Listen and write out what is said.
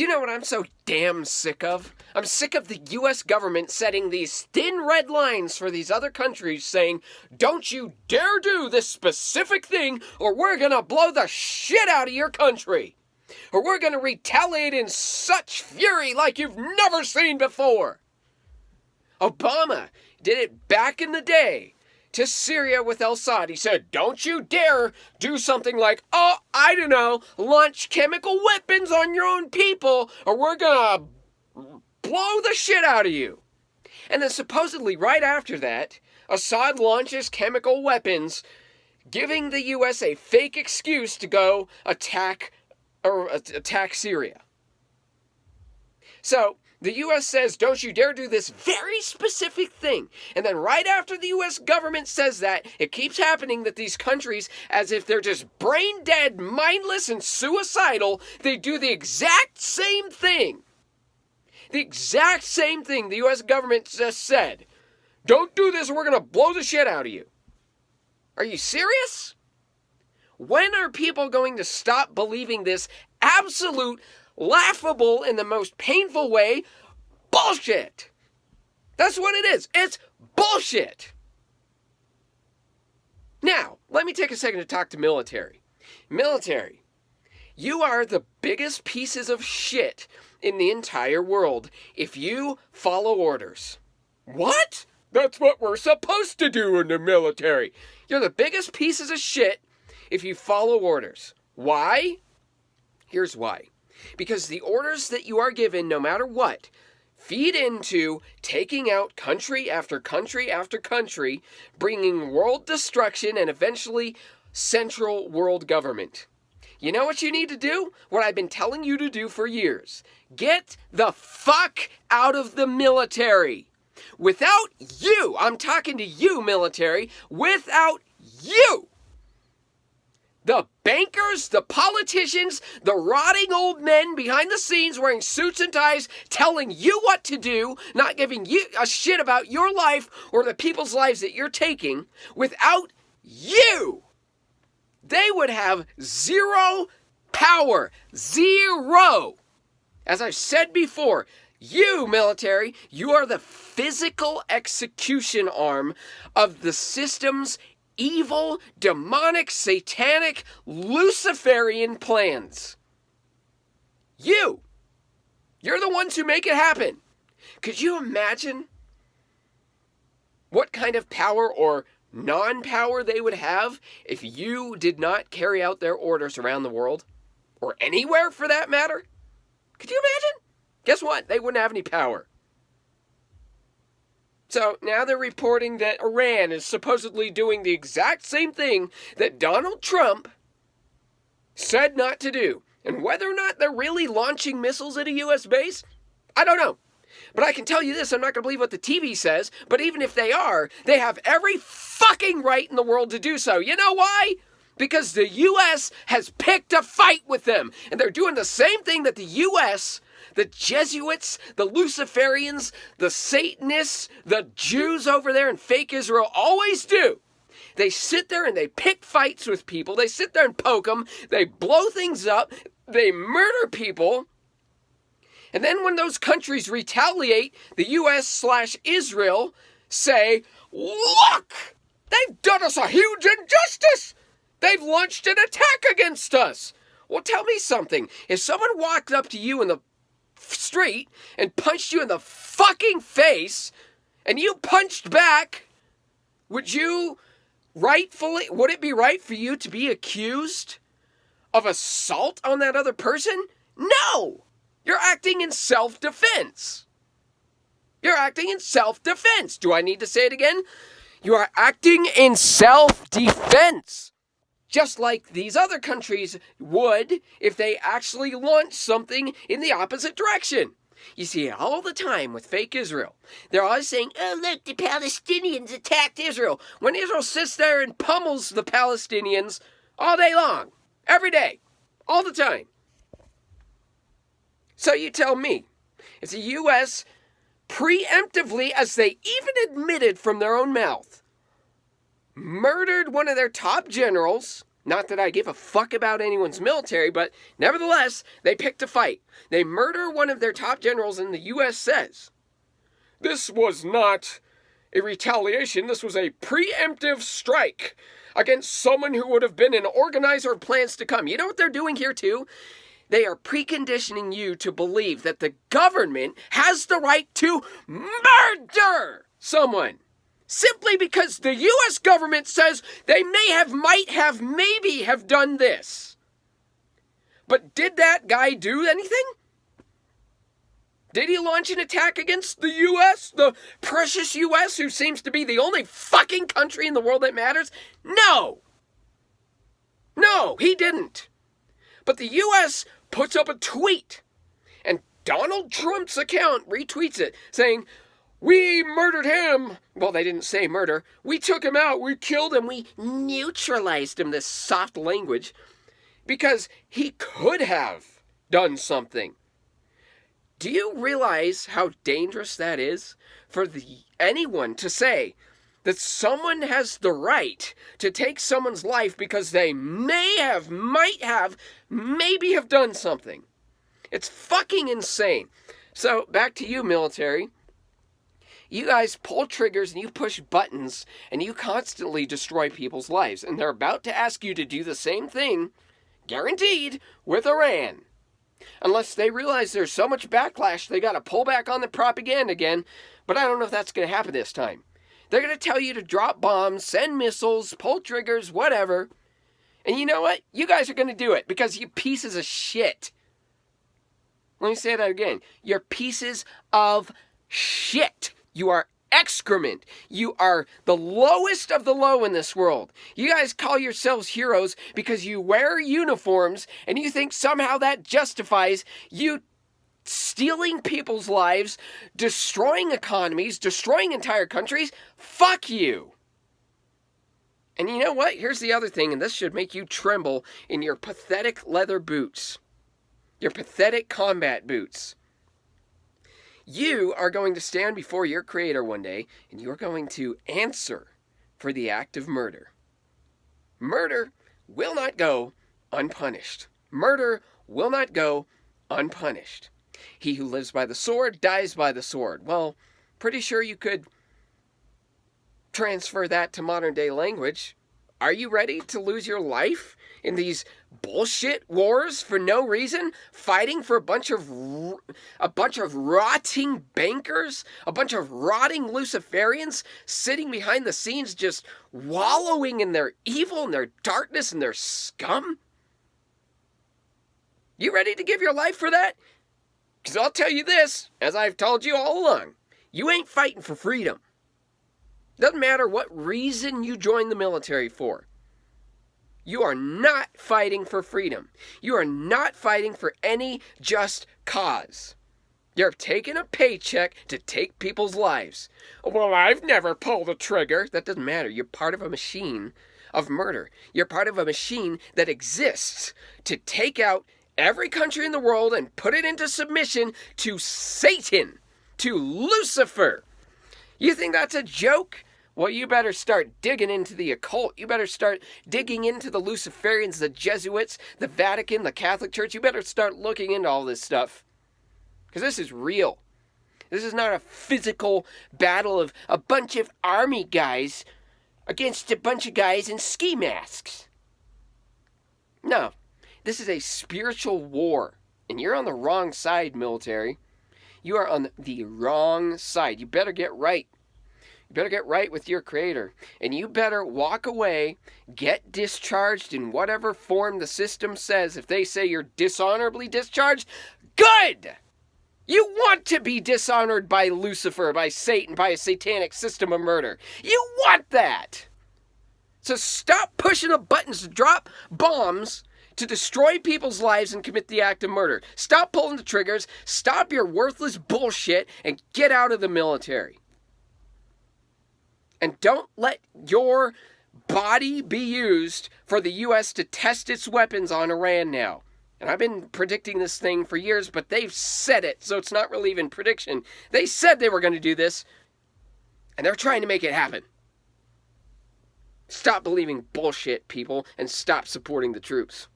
Do you know what I'm so damn sick of? I'm sick of the U.S. government setting these thin red lines for these other countries saying, don't you dare do this specific thing or we're gonna blow the shit out of your country. Or we're gonna retaliate in such fury like you've never seen before. Obama did it back in the day to Syria with al-Assad. He said, don't you dare do something like, launch chemical weapons on your own people or we're gonna blow the shit out of you. And then supposedly right after that, Assad launches chemical weapons, giving the U.S. a fake excuse to go attack Syria. So, the U.S. says, don't you dare do this very specific thing. And then right after the U.S. government says that, it keeps happening that these countries, as if they're just brain dead, mindless, and suicidal, they do the exact same thing. The exact same thing the U.S. government just said. Don't do this or we're going to blow the shit out of you. Are you serious? When are people going to stop believing this absolute, laughable, in the most painful way, bullshit? That's what it is. It's bullshit. Now, let me take a second to talk to military. Military, you are the biggest pieces of shit in the entire world if you follow orders. What? That's what we're supposed to do in the military. You're the biggest pieces of shit if you follow orders. Why? Here's why. Because the orders that you are given, no matter what, feed into taking out country after country after country, bringing world destruction and eventually central world government. You know what you need to do? What I've been telling you to do for years. Get the fuck out of the military. Without you, I'm talking to you, military, without you, the bankers, the politicians, the rotting old men behind the scenes wearing suits and ties, telling you what to do, not giving you a shit about your life or the people's lives that you're taking, without you, they would have zero power. Zero. As I've said before, you, military, you are the physical execution arm of the system's evil, demonic, satanic, Luciferian plans. You're the ones who make it happen. Could you imagine what kind of power or non-power they would have if you did not carry out their orders around the world? Or anywhere for that matter? Could you imagine? Guess what? They wouldn't have any power. So now they're reporting that Iran is supposedly doing the exact same thing that Donald Trump said not to do. And whether or not they're really launching missiles at a U.S. base, I don't know. But I can tell you this, I'm not going to believe what the TV says, but even if they are, they have every fucking right in the world to do so. You know why? Because the U.S. has picked a fight with them. And they're doing the same thing that the U.S., the Jesuits, the Luciferians, the Satanists, the Jews over there in fake Israel always do. They sit there and they pick fights with people. They sit there and poke them. They blow things up. They murder people. And then when those countries retaliate, the U.S./Israel say, look, they've done us a huge injustice. They've launched an attack against us. Well, tell me something. If someone walked up to you in the street and punched you in the fucking face and you punched back, would it be right for you to be accused of assault on that other person? No! You're acting in self-defense. You're acting in self-defense. Do I need to say it again? You are acting in self-defense. Just like these other countries would if they actually launched something in the opposite direction. You see it all the time with fake Israel. They're always saying, oh, look, the Palestinians attacked Israel. When Israel sits there and pummels the Palestinians all day long, every day, all the time. So you tell me, if the U.S. preemptively, as they even admitted from their own mouth, murdered one of their top generals Not that I give a fuck about anyone's military, but nevertheless, they picked a fight. They murder one of their top generals, and the U.S. says, "This was not a retaliation, this was a preemptive strike against someone who would have been an organizer of plans to come." You know what they're doing here too? They are preconditioning you to believe that the government has the right to murder someone. Simply because the U.S. government says they may have, might have, maybe have done this. But did that guy do anything? Did he launch an attack against the U.S., the precious U.S., who seems to be the only fucking country in the world that matters? No! No, he didn't. But the U.S. puts up a tweet, and Donald Trump's account retweets it, saying, "We murdered him." Well, they didn't say murder. "We took him out, we killed him, we neutralized him," this soft language, because he could have done something. Do you realize how dangerous that is for anyone to say that someone has the right to take someone's life because they may have, might have, maybe have done something? It's fucking insane. So, back to you, military. You guys pull triggers and you push buttons and you constantly destroy people's lives. And they're about to ask you to do the same thing, guaranteed, with Iran. Unless they realize there's so much backlash, they got to pull back on the propaganda again. But I don't know if that's going to happen this time. They're going to tell you to drop bombs, send missiles, pull triggers, whatever. And you know what? You guys are going to do it because you pieces of shit. Let me say that again. You're pieces of shit. You are excrement. You are the lowest of the low in this world. You guys call yourselves heroes because you wear uniforms and you think somehow that justifies you stealing people's lives, destroying economies, destroying entire countries. Fuck you. And you know what? Here's the other thing, and this should make you tremble in your pathetic leather boots. Your pathetic combat boots. You are going to stand before your Creator one day, and you're going to answer for the act of murder. Murder will not go unpunished. Murder will not go unpunished. He who lives by the sword dies by the sword. Well, pretty sure you could transfer that to modern day language. Are you ready to lose your life in these bullshit wars for no reason? Fighting for a bunch of rotting bankers? A bunch of rotting Luciferians sitting behind the scenes just wallowing in their evil and their darkness and their scum? You ready to give your life for that? Because I'll tell you this, as I've told you all along, you ain't fighting for freedom. Doesn't matter what reason you join the military for. You are not fighting for freedom. You are not fighting for any just cause. You're taking a paycheck to take people's lives. Well, I've never pulled a trigger. That doesn't matter. You're part of a machine of murder. You're part of a machine that exists to take out every country in the world and put it into submission to Satan, to Lucifer. You think that's a joke? Well, you better start digging into the occult. You better start digging into the Luciferians, the Jesuits, the Vatican, the Catholic Church. You better start looking into all this stuff. Because this is real. This is not a physical battle of a bunch of army guys against a bunch of guys in ski masks. No. This is a spiritual war, and you're on the wrong side, military. You are on the wrong side. You better get right. You better get right with your Creator, and you better walk away, get discharged in whatever form the system says. If they say you're dishonorably discharged, good! You want to be dishonored by Lucifer, by Satan, by a satanic system of murder. You want that! So stop pushing the buttons to drop bombs to destroy people's lives and commit the act of murder. Stop pulling the triggers, stop your worthless bullshit, and get out of the military. And don't let your body be used for the U.S. to test its weapons on Iran now. And I've been predicting this thing for years, but they've said it, so it's not really even prediction. They said they were going to do this, and they're trying to make it happen. Stop believing bullshit, people, and stop supporting the troops.